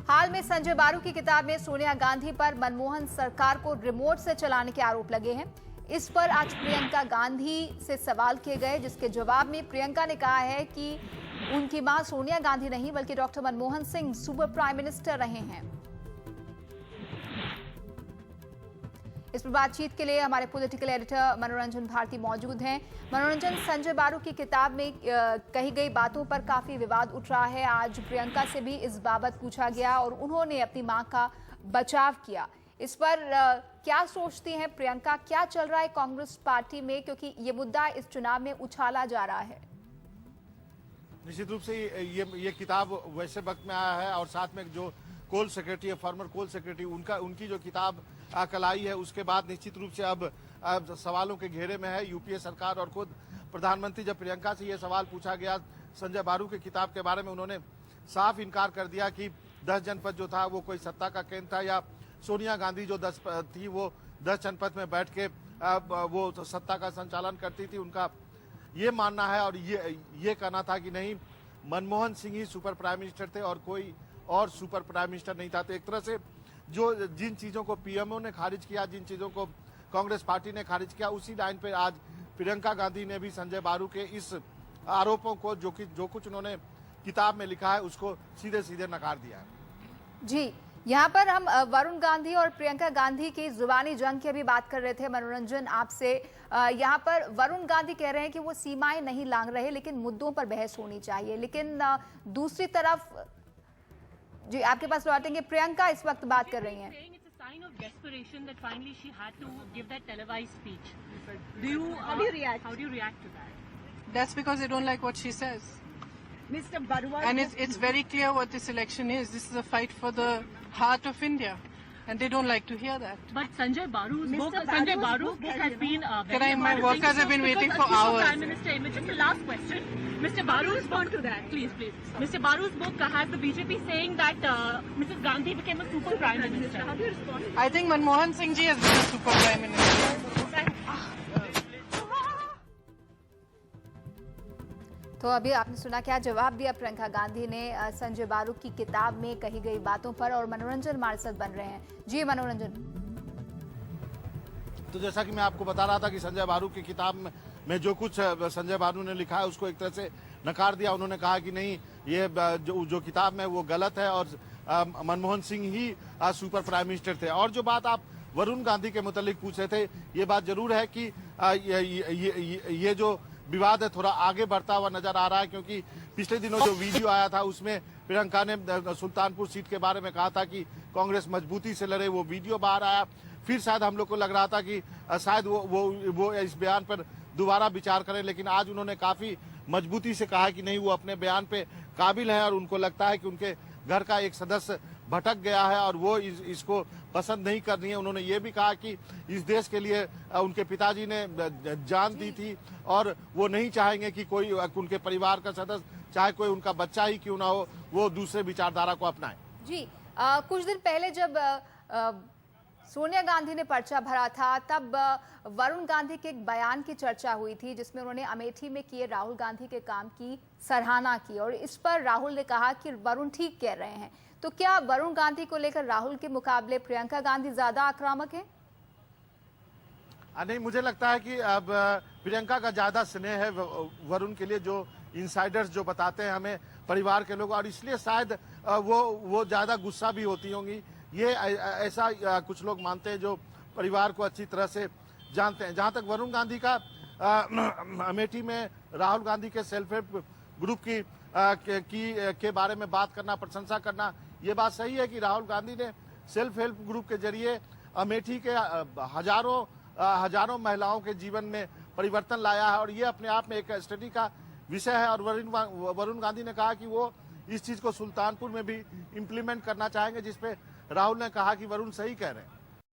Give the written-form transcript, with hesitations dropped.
हाल में संजय बारू की किताब में सोनिया गांधी पर मनमोहन सरकार को रिमोट से चलाने के आरोप लगे हैं। इस पर आज प्रियंका गांधी से सवाल किए गए, जिसके जवाब में प्रियंका ने कहा है कि उनकी मां सोनिया गांधी नहीं बल्कि doctor Manmohan Singh super prime minister रहे हैं। इस पर बातचीत के लिए हमारे पॉलिटिकल एडिटर मनोरंजन भारती मौजूद हैं। मनोरंजन, संजय बारू की किताब में कही गई बातों पर काफी विवाद उठ रहा है। आज प्रियंका से भी इस बाबत पूछा गया और उन्होंने अपनी मां का बचाव किया। इस पर क्या सोचती हैं प्रियंका, क्या चल रहा है कांग्रेस पार्टी में, क्योंकि ये मुद्दा इस चुनाव में उछाला जा रहा है? निश्चित रूप से ये किताब वैसे वक्त में आया है और साथ में जो कोल सेक्रेटरी है, फॉर्मर कोल सेक्रेटरी, उनकी जो किताब कल आई है, उसके बाद निश्चित रूप से अब सवालों के घेरे में है यूपीए सरकार। और खुद प्रधानमंत्री जब प्रियंका से ये सवाल पूछा गया संजय बारू की किताब के बारे में, उन्होंने साफ इनकार कर दिया कि 10 जनपद जो था वो कोई सत्ता का केंद्र था, या सोनिया गांधी जो 10 थी वो 10 जनपद में बैठ के वो सत्ता का संचालन करती थी। उनका ये मानना है और ये कहना था कि नहीं, मनमोहन सिंह ही सुपर प्राइम मिनिस्टर थे और कोई और सुपर प्राइम मिनिस्टर नहीं था। तो एक तरह से जिन चीजों को पीएमओ ने खारिज किया, जिन चीजों को कांग्रेस पार्टी ने खारिज किया, उसी लाइन पे आज प्रियंका गांधी ने भी संजय बारू के इस आरोपों को जो कुछ उन्होंने किताब में लिखा है उसको सीधे सीधे नकार दिया है। जी, यहाँ पर हम वरुण गांधी और प्रियंका गांधी की जुबानी जंग की अभी बात कर रहे थे मनोरंजन आपसे। यहाँ पर वरुण गांधी कह रहे हैं कि वो सीमाएं नहीं लांघ रहे, लेकिन मुद्दों पर बहस होनी चाहिए। लेकिन दूसरी तरफ जी आपके पास लौटेंगे, प्रियंका इस वक्त बात कर रही हैं। How do you react to that? That's because they don't like what she says. Mr. Barua, and it's very clear what this election is. This is a fight for the heart of India, and they don't like to hear that. But Sanjay Baru's book has been my workers have been waiting for hours. Prime Minister image. Just the last question. Mr. Baru respond to that, please. Mr. Baru's book has the BJP saying that Mrs. Gandhi became a super prime minister. How do you respond? I think Manmohan Singh ji has been a super prime minister. तो अभी आपने सुना क्या जवाब दिया प्रियंका गांधी ने संजय बारू की किताब में कही गई बातों पर। और मनोरंजन हमारे साथ बन रहे हैं। जी मनोरंजन। तो जैसा कि मैं आपको बता रहा था कि संजय बारू की किताब में जो कुछ संजय बारू ने लिखा है उसको एक तरह से नकार दिया। उन्होंने कहा कि नहीं, ये जो किताब में वो गलत है और मनमोहन सिंह ही सुपर प्राइम मिनिस्टर थे। और जो बात आप वरुण गांधी के मुतालिक पूछ रहे थे, ये बात जरूर है कि ये जो विवाद है थोड़ा आगे बढ़ता हुआ नजर आ रहा है, क्योंकि पिछले दिनों जो वीडियो आया था उसमें प्रियंका ने सुल्तानपुर सीट के बारे में कहा था कि कांग्रेस मजबूती से लड़े। वो वीडियो बाहर आया, फिर शायद हम लोग को लग रहा था कि शायद वो इस बयान पर दोबारा विचार करें, लेकिन आज उन्होंने काफी मजबूती से कहा कि नहीं, वो अपने बयान पे काबिल है और उनको लगता है कि उनके घर का एक सदस्य भटक गया है और वो इसको पसंद नहीं करनी है। उन्होंने ये भी कहा कि इस देश के लिए उनके पिताजी ने जान दी थी और वो नहीं चाहेंगे कि कोई उनके परिवार का सदस्य, चाहे कोई उनका बच्चा ही क्यों ना हो, वो दूसरे विचारधारा को अपनाए। जी कुछ दिन पहले जब सोनिया गांधी ने पर्चा भरा था, तब वरुण गांधी के एक बयान की चर्चा हुई थी जिसमें उन्होंने अमेठी में किए राहुल गांधी के काम की सराहना की और इस पर राहुल ने कहा कि वरुण ठीक कह रहे हैं। तो क्या वरुण गांधी को लेकर राहुल के मुकाबले प्रियंका गांधी ज्यादा आक्रामक हैं? नहीं, मुझे लगता है कि अब प्रियंका का ज्यादा स्नेह है वरुण के लिए, जो इनसाइडर्स जो बताते हैं हमें परिवार के लोग, और इसलिए शायद वो ज्यादा गुस्सा भी होती होंगी। ये ऐसा कुछ लोग मानते हैं जो परिवार को अच्छी तरह से जानते हैं। जहां तक वरुण गांधी का अमेठी में राहुल गांधी के सेल्फ हेल्प ग्रुप के बारे में बात करना, प्रशंसा करना, ये बात सही है कि राहुल गांधी ने सेल्फ हेल्प ग्रुप के जरिए अमेठी के हजारों महिलाओं के जीवन में परिवर्तन लाया है और ये अपने आप में एक स्टडी का विषय है। और वरुण गांधी ने कहा कि वो इस चीज को सुल्तानपुर में भी इम्प्लीमेंट करना चाहेंगे, जिसपे राहुल ने कहा कि वरुण सही कह रहे हैं।